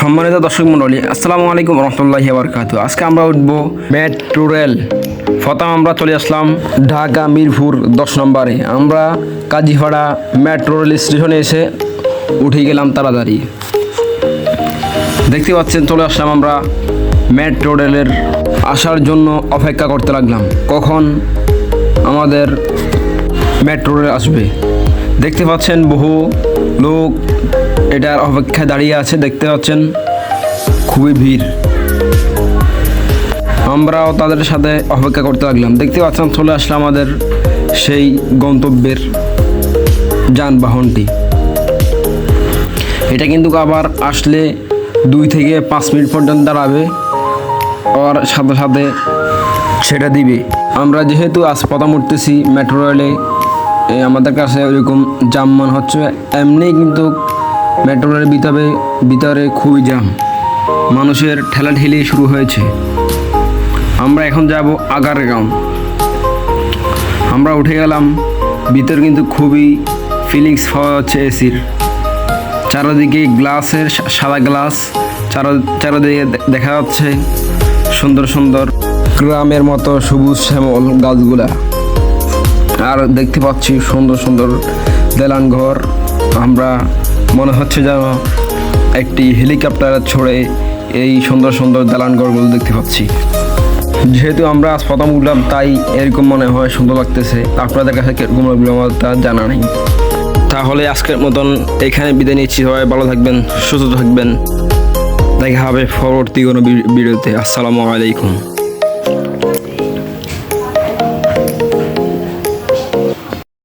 সম্মানিত দর্শক মণ্ডলী, আসসালামু আলাইকুম রহমতুল্লাহি ওয়া বারাকাতুহু। আজকে আমরা উঠব মেট্রো রেল। প্রথম আমরা চলে আসলাম ঢাকা মিরপুর 10 নম্বরে। আমরা কাজীপাড়া মেট্রো রেল স্টেশনে এসে উঠে গেলাম তাড়াতাড়ি। দেখতে পাচ্ছেন চলে আসলাম আমরা মেট্রো রেলের আসার জন্য অপেক্ষা করতে লাগলাম কখন আমাদের মেট্রো রেল আসবে। দেখতে পাচ্ছেন বহু লোক এটার অপেক্ষায় দাঁড়িয়ে আছে। দেখতে পাচ্ছেন খুবই ভিড়। আমরাও তাদের সাথে অপেক্ষা করতে লাগলাম। দেখতে পাচ্ছেন চলে আসলাম আমাদের সেই গন্তব্যের যানবাহনটি। এটা কিন্তু আবার আসলে 2 থেকে 5 মিনিট পর্যন্ত দাঁড়াবে, আর সাথে সাথে সেটা দিবে। আমরা যেহেতু আজ প্রথম উঠতেছি মেট্রো রেলে, আমাদের কাছে ওইরকম জাম মনে হচ্ছে। এমনি কিন্তু মেট্রো রেলের ভিতরে খুবই জাম, মানুষের ঠেলাঠেলি শুরু হয়েছে। আমরা এখন যাব আগারগাঁও। আমরা উঠে গেলাম ভিতর, কিন্তু খুবই ফিলিংস পাওয়া যাচ্ছে এসির। চারিদিকে গ্লাসের সাদা গ্লাস, চারিদিকে দেখা যাচ্ছে সুন্দর সুন্দর গ্রামের মতো সবুজ শ্যামল গাছগুলা। আর দেখতে পাচ্ছি সুন্দর সুন্দর দালান ঘর। আমরা মনে হচ্ছে যেন একটি হেলিকপ্টার ছড়ে এই সুন্দর সুন্দর দালান ঘরগুলো দেখতে পাচ্ছি। যেহেতু আমরা আজ প্রথম উঠলাম, তাই এরকম মনে হয়, সুন্দর লাগতেছে। আপনাদের কাছে কিরকম লাগলো আমার তা জানা নেই। তাহলে আজকের মতন এখানে বিদায় নিচ্ছি। সবাই ভালো থাকবেন, সুস্থ থাকবেন। দেখা হবে পরবর্তী কোনো ভিডিওতে। আসসালামু আলাইকুম।